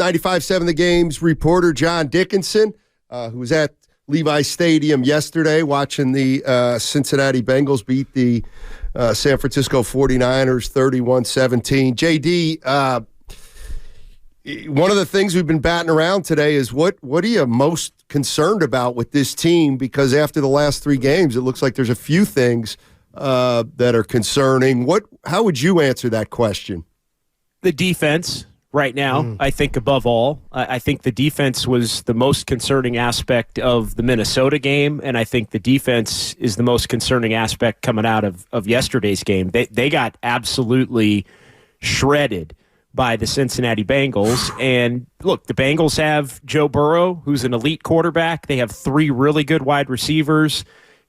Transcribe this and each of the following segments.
95.7 The Game's reporter John Dickinson, who was at Levi Stadium yesterday watching the Cincinnati Bengals beat the San Francisco 49ers 31-17. JD, one of the things we've been batting around today is what are you most concerned about with this team? Because after the last three games, it looks like there's a few things that are concerning. How would you answer that question? The defense right now, I think above all. I think the defense was the most concerning aspect of the Minnesota game, and I think the defense is the most concerning aspect coming out of yesterday's game. They got absolutely shredded by the Cincinnati Bengals. And look, the Bengals have Joe Burrow, who's an elite quarterback. They have three really good wide receivers.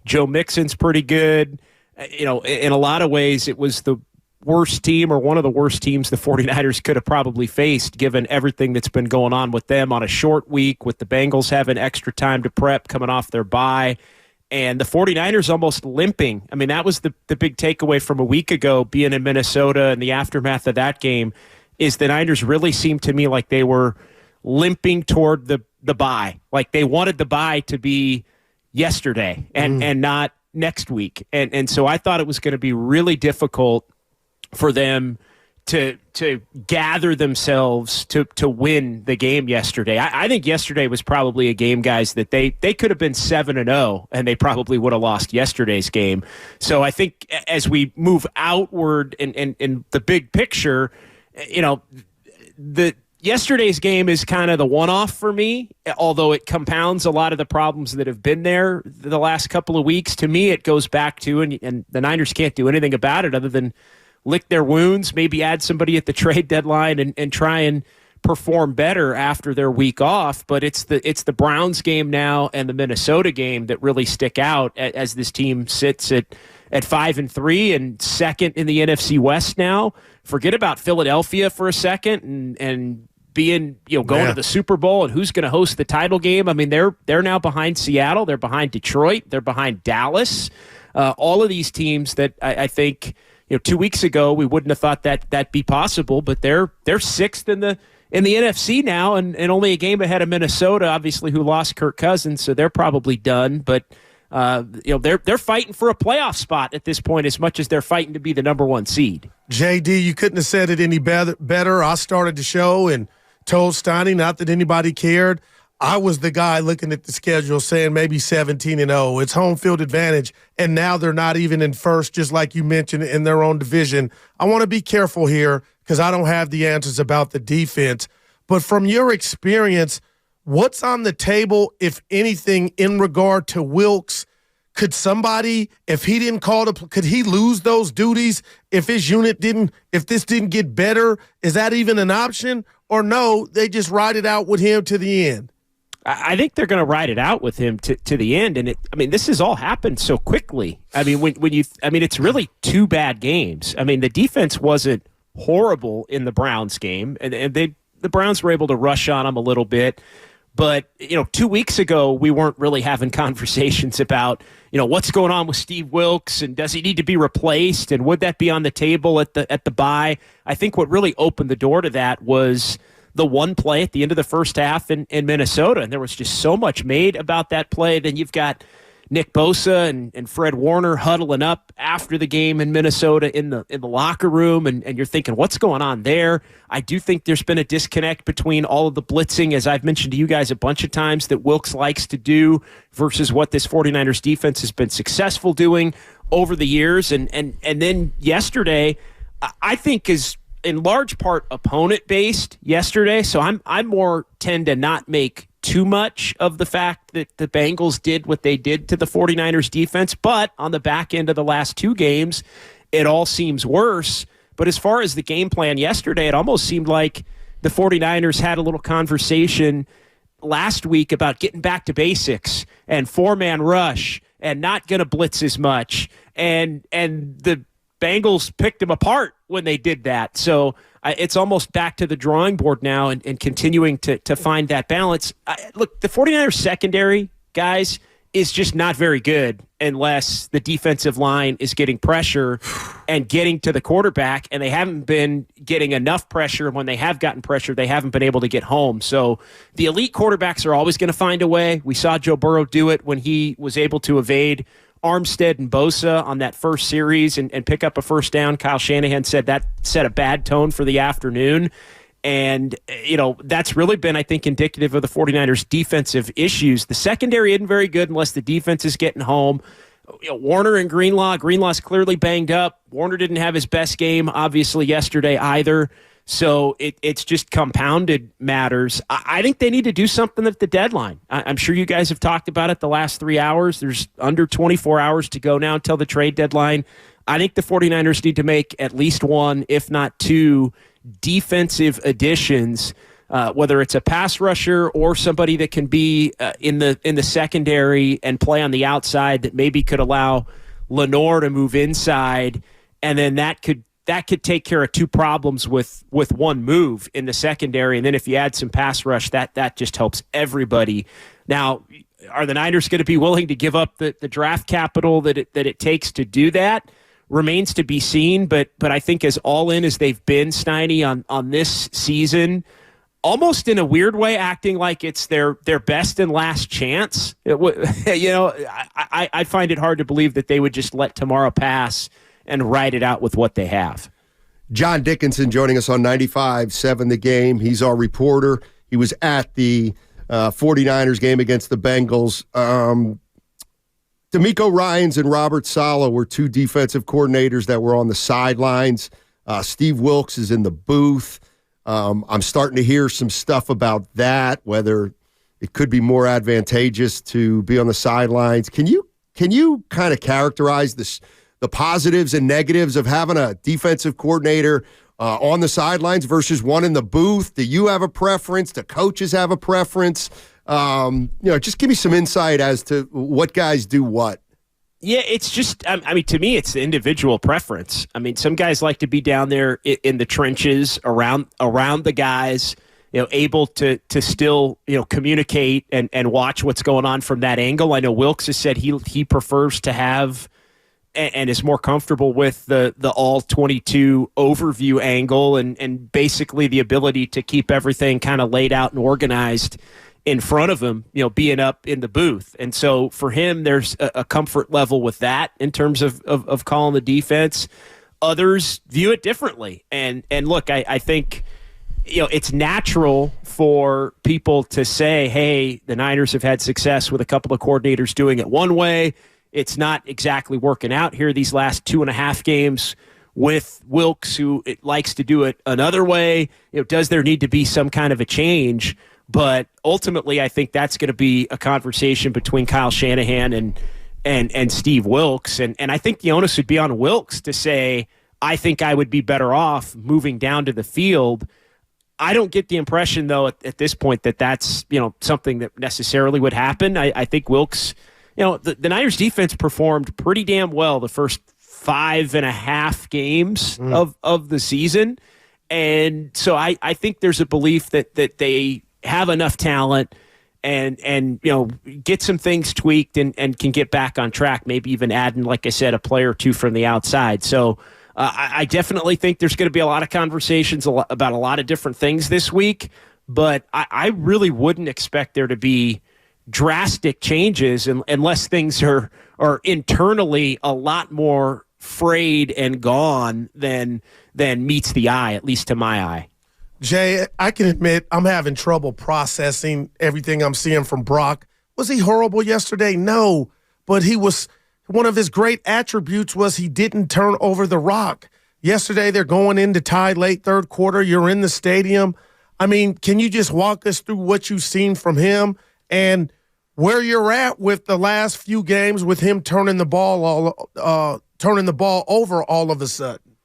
Joe Mixon's pretty good. In a lot of ways, it was the worst team or one of the worst teams the 49ers could have probably faced, given everything that's been going on with them on a short week, with the Bengals having extra time to prep coming off their bye, and the 49ers almost limping. I mean, that was the big takeaway from a week ago, being in Minnesota and the aftermath of that game, is the Niners really seemed to me like they were limping toward the bye. Like they wanted the bye to be yesterday and not next week. And so I thought it was going to be really difficult for them to gather themselves to win the game yesterday. I think yesterday was probably a game, guys, that they could have been 7-0 and they probably would have lost yesterday's game. So I think as we move outward in the big picture, yesterday's game is kind of the one-off for me, although it compounds a lot of the problems that have been there the last couple of weeks. To me, it goes back to, and the Niners can't do anything about it other than lick their wounds, maybe add somebody at the trade deadline and try and perform better after their week off. But it's the Browns game now and the Minnesota game that really stick out as this team sits at 5-3 and second in the NFC West now. Forget about Philadelphia for a second and being, going to the Super Bowl and who's going to host the title game. I mean, they're now behind Seattle. They're behind Detroit. They're behind Dallas. All of these teams that I think, 2 weeks ago we wouldn't have thought that'd be possible, but they're sixth in the NFC now and only a game ahead of Minnesota, obviously, who lost Kirk Cousins, so they're probably done. But they're fighting for a playoff spot at this point as much as they're fighting to be the number one seed. JD, you couldn't have said it any better. I started the show and told Steiny, not that anybody cared, I was the guy looking at the schedule saying maybe 17-0. It's home field advantage, and now they're not even in first, just like you mentioned, in their own division. I want to be careful here because I don't have the answers about the defense. But from your experience, what's on the table, if anything, in regard to Wilks? Could somebody, if he didn't could he lose those duties if his unit if this didn't get better? Is that even an option? Or no, they just ride it out with him to the end? I think they're going to ride it out with him to the end. And this has all happened so quickly. It's really two bad games. I mean, the defense wasn't horrible in the Browns game, and the Browns were able to rush on them a little bit. But, 2 weeks ago, we weren't really having conversations about, what's going on with Steve Wilks and does he need to be replaced and would that be on the table at the bye? I think what really opened the door to that was the one play at the end of the first half in Minnesota, and there was just so much made about that play. Then you've got Nick Bosa and Fred Warner huddling up after the game in Minnesota in the locker room, and you're thinking, what's going on there? I do think there's been a disconnect between all of the blitzing, as I've mentioned to you guys a bunch of times, that Wilks likes to do versus what this 49ers defense has been successful doing over the years. And then yesterday, I think is in large part opponent-based yesterday, so I'm more tend to not make too much of the fact that the Bengals did what they did to the 49ers defense, but on the back end of the last two games, it all seems worse. But as far as the game plan yesterday, it almost seemed like the 49ers had a little conversation last week about getting back to basics and four-man rush and not going to blitz as much, and the Bengals picked them apart when they did that. So it's almost back to the drawing board now and continuing to find that balance. Look, the 49ers secondary, guys, is just not very good unless the defensive line is getting pressure and getting to the quarterback, and they haven't been getting enough pressure. When they have gotten pressure, they haven't been able to get home. So the elite quarterbacks are always going to find a way. We saw Joe Burrow do it when he was able to evade Armstead and Bosa on that first series and pick up a first down. Kyle Shanahan said that set a bad tone for the afternoon. And, that's really been, I think, indicative of the 49ers' defensive issues. The secondary isn't very good unless the defense is getting home. Warner and Greenlaw's clearly banged up. Warner didn't have his best game, obviously, yesterday either. So it's just compounded matters. I think they need to do something at the deadline. I'm sure you guys have talked about it the last 3 hours. There's under 24 hours to go now until the trade deadline. I think the 49ers need to make at least one, if not two, defensive additions, whether it's a pass rusher or somebody that can be in the secondary and play on the outside that maybe could allow Lenore to move inside, and then that could take care of two problems with one move in the secondary. And then if you add some pass rush, that just helps everybody. Now, are the Niners going to be willing to give up the draft capital that it takes to do that? Remains to be seen, but I think as all in as they've been, Steiny, on this season, almost in a weird way, acting like it's their best and last chance. I find it hard to believe that they would just let tomorrow pass and ride it out with what they have. John Dickinson joining us on 95.7 The Game. He's our reporter. He was at the 49ers game against the Bengals. D'Amico Ryans and Robert Saleh were two defensive coordinators that were on the sidelines. Steve Wilks is in the booth. I'm starting to hear some stuff about that, whether it could be more advantageous to be on the sidelines. Can you kind of characterize the positives and negatives of having a defensive coordinator on the sidelines versus one in the booth? Do you have a preference? Do coaches have a preference? Just give me some insight as to what guys do what. Yeah, it's just, to me, it's the individual preference. Some guys like to be down there in the trenches around the guys, able to still, communicate and watch what's going on from that angle. I know Wilks has said he prefers to have and is more comfortable with the all 22 overview angle and basically the ability to keep everything kind of laid out and organized in front of him, being up in the booth. And so for him, there's a comfort level with that in terms of calling the defense. Others view it differently. And look, I think, it's natural for people to say, hey, the Niners have had success with a couple of coordinators doing it one way. It's not exactly working out here these last 2.5 games with Wilks, who likes to do it another way. Does there need to be some kind of a change? But ultimately, I think that's going to be a conversation between Kyle Shanahan and Steve Wilks. And I think the onus would be on Wilks to say, I think I would be better off moving down to the field. I don't get the impression, though, at this point that that's something that necessarily would happen. I think Wilks, the Niners defense performed pretty damn well the first 5.5 games of the season. And so I think there's a belief that they have enough talent and get some things tweaked and can get back on track, maybe even adding, like I said, a player or two from the outside. So I definitely think there's going to be a lot of conversations about a lot of different things this week, but I really wouldn't expect there to be drastic changes unless things are internally a lot more frayed and gone than meets the eye, at least to my eye. Jay, I can admit I'm having trouble processing everything I'm seeing from Brock. Was he horrible yesterday? No, but he was. One of his great attributes was he didn't turn over the rock. Yesterday, they're going into tie late third quarter. You're in the stadium. Can you just walk us through what you've seen from him and where you're at with the last few games with him turning the ball over all of a sudden?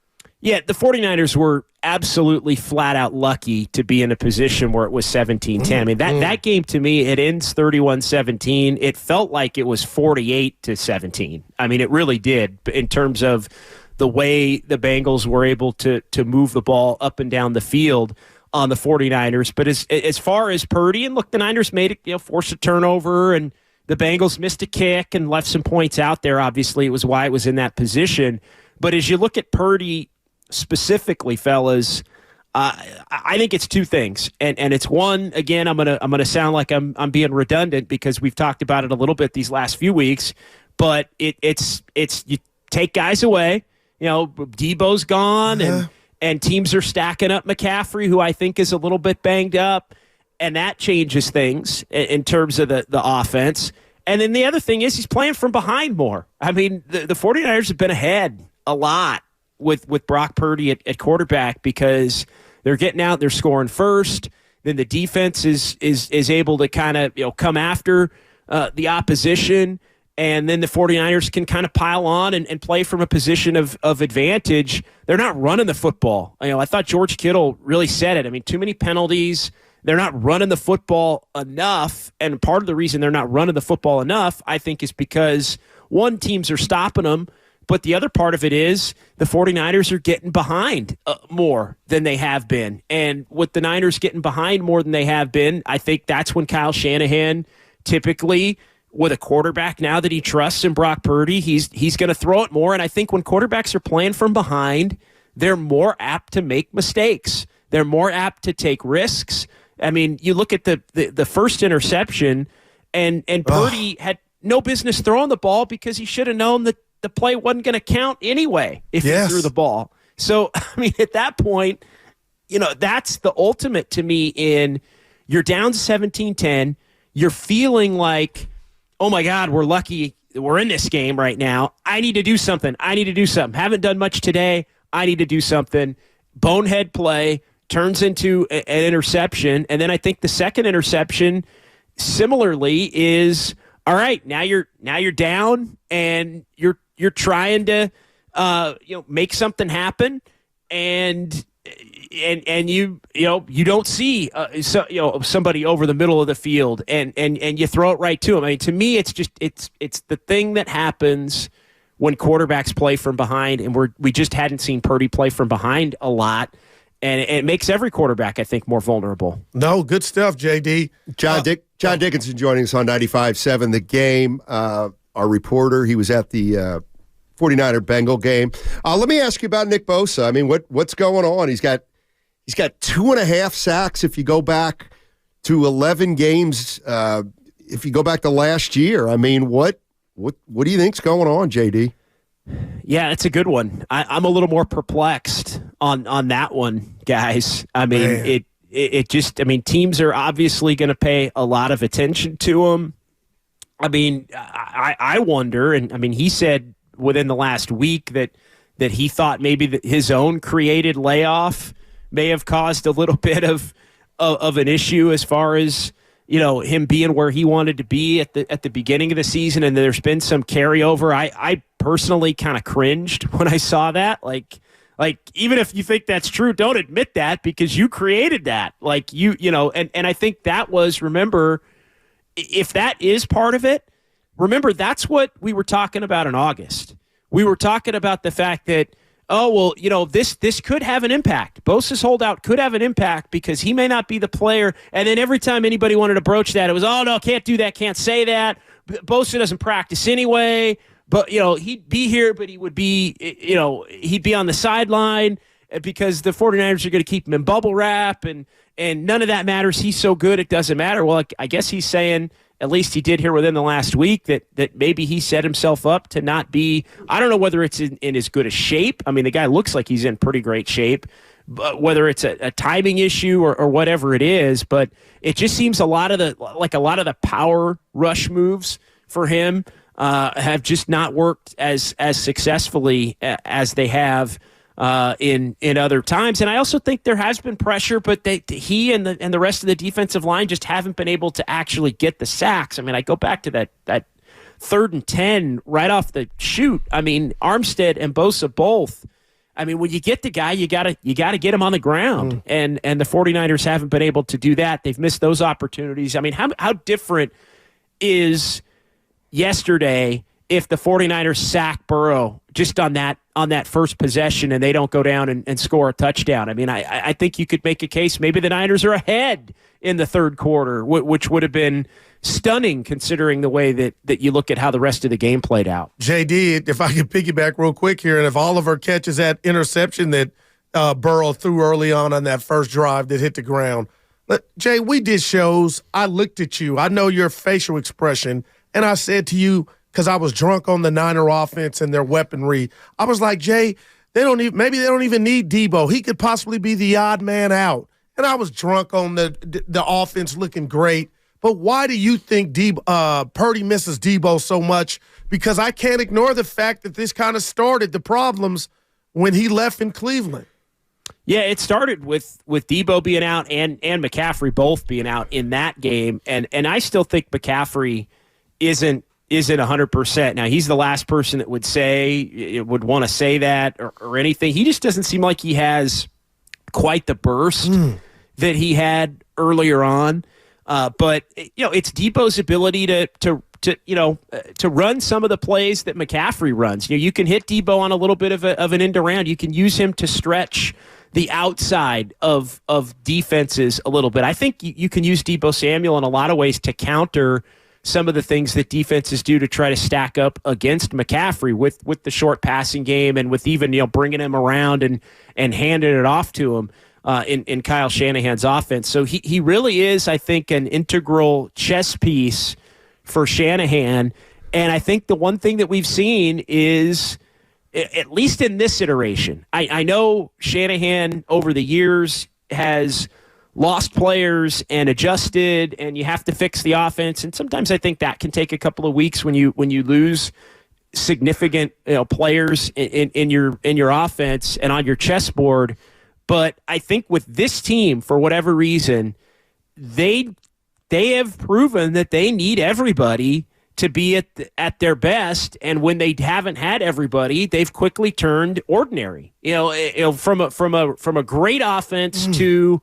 Yeah, the 49ers were absolutely flat-out lucky to be in a position where it was 17-10. That game, to me, it ends 31-17. It felt like it was 48-17. It really did in terms of the way the Bengals were able to move the ball up and down the field on the 49ers. But as far as Purdy, and look, the Niners made it, forced a turnover and The Bengals missed a kick and left some points out there. Obviously, it was why it was in that position. But as you look at Purdy specifically, fellas, I think it's two things, and it's one. Again, I'm gonna sound like I'm being redundant because we've talked about it a little bit these last few weeks. But it's you take guys away. Debo's gone, and teams are stacking up McCaffrey, who I think is a little bit banged up. And that changes things in terms of the offense. And then the other thing is he's playing from behind more. I mean, the 49ers have been ahead a lot with Brock Purdy at quarterback because they're getting out, they're scoring first. Then the defense is able to kind of come after the opposition. And then the 49ers can kind of pile on and play from a position of advantage. They're not running the football. I thought George Kittle really said it. I mean, too many penalties. They're not running the football enough, and part of the reason they're not running the football enough, I think, is because, one, teams are stopping them, but the other part of it is the 49ers are getting behind more than they have been. And with the Niners getting behind more than they have been, I think that's when Kyle Shanahan typically, with a quarterback now that he trusts in Brock Purdy, he's going to throw it more. And I think when quarterbacks are playing from behind, they're more apt to make mistakes. They're more apt to take risks. I mean, you look at the first interception, and Purdy had no business throwing the ball because he should have known that the play wasn't going to count anyway if he threw the ball. So, I mean, at that point, that's the ultimate to me in you're down 17-10. You're feeling like, oh, my God, we're lucky we're in this game right now. I need to do something. Haven't done much today. I need to do something. Bonehead play. Turns into an interception, and then I think the second interception, similarly, is all right. Now you're down, and you're trying to make something happen, and you don't see somebody over the middle of the field, and you throw it right to him. I mean, to me, it's the thing that happens when quarterbacks play from behind, and we just hadn't seen Purdy play from behind a lot. And it makes every quarterback, I think, more vulnerable. No, good stuff, JD. John Dickinson joining us on 95.7 The Game. Our reporter, he was at the 49er Bengal game. Let me ask you about Nick Bosa. I mean, what's going on? He's got 2.5 sacks if you go back to 11 games. If you go back to last year, I mean, what do you think's going on, JD? Yeah, it's a good one. I'm a little more perplexed on that one, guys. I mean, it just, I mean, teams are obviously going to pay a lot of attention to him. I mean, I wonder, and I mean, he said within the last week that he thought maybe that his own created layoff may have caused a little bit of an issue as far as, him being where he wanted to be at the beginning of the season, and there's been some carryover. I personally kind of cringed when I saw that. Like even if you think that's true, don't admit that because you created that. Like and I think that was, remember, if that is part of it, remember that's what we were talking about in August. We were talking about the fact that, this could have an impact. Bosa's holdout could have an impact because he may not be the player. And then every time anybody wanted to broach that, it was, oh, no, can't do that, can't say that. Bosa doesn't practice anyway. But, he'd be here, but he would be, he'd be on the sideline because the 49ers are going to keep him in bubble wrap, and none of that matters. He's so good, it doesn't matter. Well, I guess he's saying, at least he did here within the last week, that maybe he set himself up to not be, I don't know whether it's in as good a shape. I mean, the guy looks like he's in pretty great shape, but whether it's a timing issue or whatever it is, but it just seems a lot of the power rush moves for him have just not worked as successfully as they have in other times. And I also think there has been pressure, but he and the rest of the defensive line just haven't been able to actually get the sacks. I mean, I go back to that 3rd and 10 right off the shoot. I mean, Armstead and Bosa both. I mean, when you get the guy, you gotta get him on the ground. And the 49ers haven't been able to do that. They've missed those opportunities. I mean, how different is yesterday if the 49ers sack Burrow just on that on that first possession and they don't go down and score a touchdown. I mean, I think you could make a case maybe the Niners are ahead in the third quarter, which would have been stunning considering the way that you look at how the rest of the game played out. JD, if I could piggyback real quick here, and if Oliver catches that interception that Burrow threw early on that first drive that hit the ground. Jay, we did shows. I looked at you. I know your facial expression, and I said to you, because I was drunk on the Niner offense and their weaponry, I was like, Jay, maybe they don't even need Debo. He could possibly be the odd man out. And I was drunk on the offense looking great. But why do you think Purdy misses Debo so much? Because I can't ignore the fact that this kind of started the problems when he left in Cleveland. Yeah, it started with Debo being out and McCaffrey both being out in that game. And I still think McCaffrey isn't 100%. Now, he's the last person that would want to say that or anything. He just doesn't seem like he has quite the burst that he had earlier on. But it's Debo's ability to run some of the plays that McCaffrey runs. You can hit Debo on a little bit of an end around. You can use him to stretch the outside of defenses a little bit. I think you can use Debo Samuel in a lot of ways to counter some of the things that defenses do to try to stack up against McCaffrey with the short passing game and with even bringing him around and handing it off to him in Kyle Shanahan's offense. So he really is, I think, an integral chess piece for Shanahan. And I think the one thing that we've seen is, at least in this iteration, I know Shanahan over the years has lost players and adjusted, and you have to fix the offense. And sometimes I think that can take a couple of weeks when you lose significant players in your offense and on your chessboard. But I think with this team, for whatever reason, they have proven that they need everybody to be at their best, and when they haven't had everybody, they've quickly turned ordinary. From a great offense to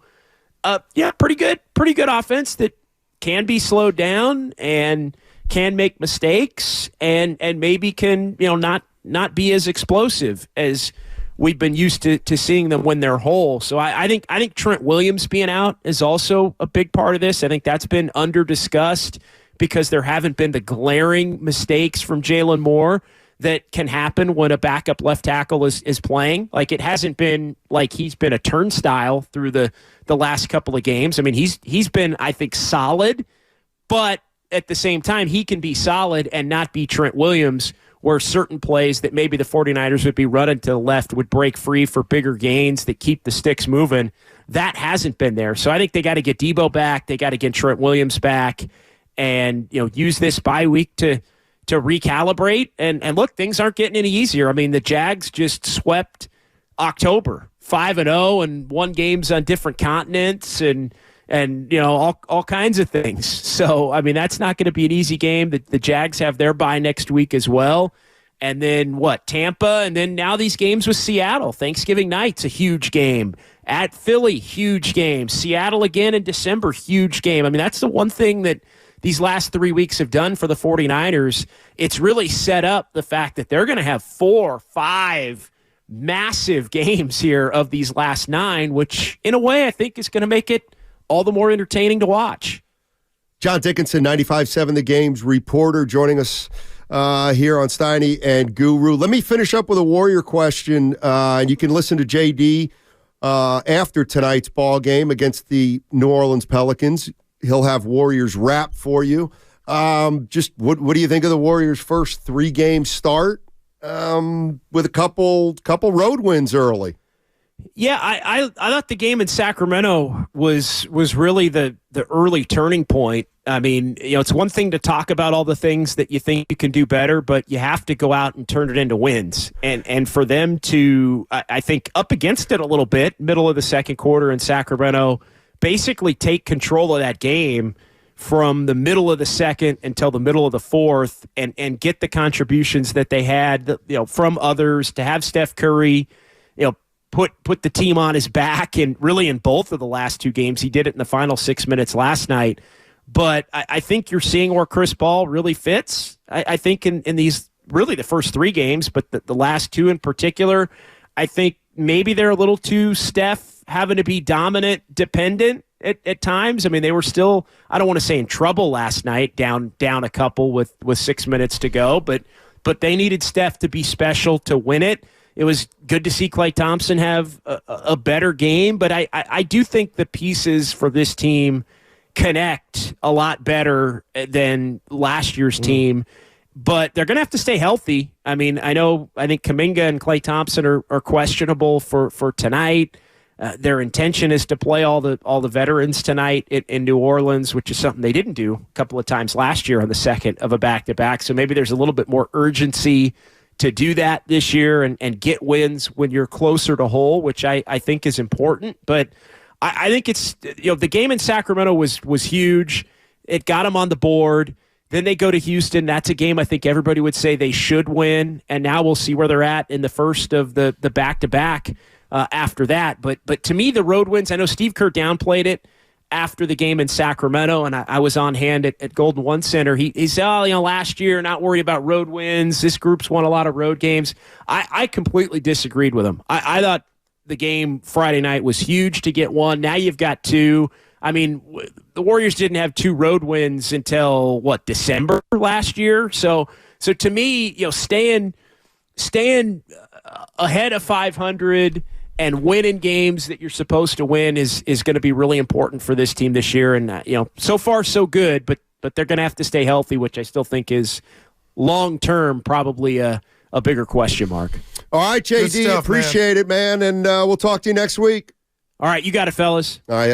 pretty good offense that can be slowed down and can make mistakes and maybe can not be as explosive as we've been used to seeing them when they're whole. So I think Trent Williams being out is also a big part of this. I think that's been under-discussed because there haven't been the glaring mistakes from Jalen Moore that can happen when a backup left tackle is playing. Like, it hasn't been like he's been a turnstile through the last couple of games. I mean, he's been, I think, solid, but at the same time, he can be solid and not be Trent Williams, where certain plays that maybe the 49ers would be running to the left would break free for bigger gains that keep the sticks moving. That hasn't been there. So I think they got to get Debo back. They got to get Trent Williams back and use this bye week to recalibrate. And look, things aren't getting any easier. I mean, the Jags just swept October 5-0 and won games on different continents and all kinds of things. So, I mean, that's not going to be an easy game. The Jags have their bye next week as well. And then Tampa, and then now these games with Seattle. Thanksgiving night's a huge game. At Philly, huge game. Seattle again in December, huge game. I mean, that's the one thing that these last 3 weeks have done for the 49ers. It's really set up the fact that they're going to have 4 or 5 massive games here of these last 9, which in a way I think is going to make it all the more entertaining to watch. John Dickinson, 95.7 The Game's reporter, joining us here on Steiny and Guru. Let me finish up with a Warrior question, and you can listen to JD after tonight's ball game against the New Orleans Pelicans. He'll have Warriors wrap for you. Just what do you think of the Warriors' first 3-game start with a couple road wins early? Yeah, I thought the game in Sacramento was really the early turning point. I mean, it's one thing to talk about all the things that you think you can do better, but you have to go out and turn it into wins. And for them to, I think, up against it a little bit, middle of the second quarter in Sacramento, basically take control of that game from the middle of the second until the middle of the fourth and get the contributions that they had, from others, to have Steph Curry, put the team on his back, and really in both of the last 2 games. He did it in the final 6 minutes last night. But I think you're seeing where Chris Paul really fits. I think in these really the first 3 games, but the last 2 in particular, I think maybe they're a little too Steph having to be dominant dependent at times. I mean, they were still, I don't want to say in trouble last night, down a couple with 6 minutes to go, but they needed Steph to be special to win it. It was good to see Klay Thompson have a better game, but I do think the pieces for this team connect a lot better than last year's team, but they're going to have to stay healthy. I mean, I think Kuminga and Klay Thompson are questionable for tonight. Their intention is to play all the veterans tonight in New Orleans, which is something they didn't do a couple of times last year on the second of a back-to-back. So maybe there's a little bit more urgency to do that this year and get wins when you're closer to whole, which I think is important. But I think it's, the game in Sacramento was huge. It got them on the board. Then they go to Houston. That's a game I think everybody would say they should win. And now we'll see where they're at in the first of the back-to-back after that. But to me, the road wins, I know Steve Kerr downplayed it after the game in Sacramento, and I was on hand at Golden One Center. He said, last year, not worried about road wins. This group's won a lot of road games. I completely disagreed with him. I thought the game Friday night was huge to get one. Now you've got 2. I mean, the Warriors didn't have 2 road wins until, December last year? So to me, staying ahead of 500 and winning games that you're supposed to win is going to be really important for this team this year. And, so far so good, but they're going to have to stay healthy, which I still think is long-term probably a bigger question mark. All right, JD, appreciate it, man. And we'll talk to you next week. All right, you got it, fellas. All right,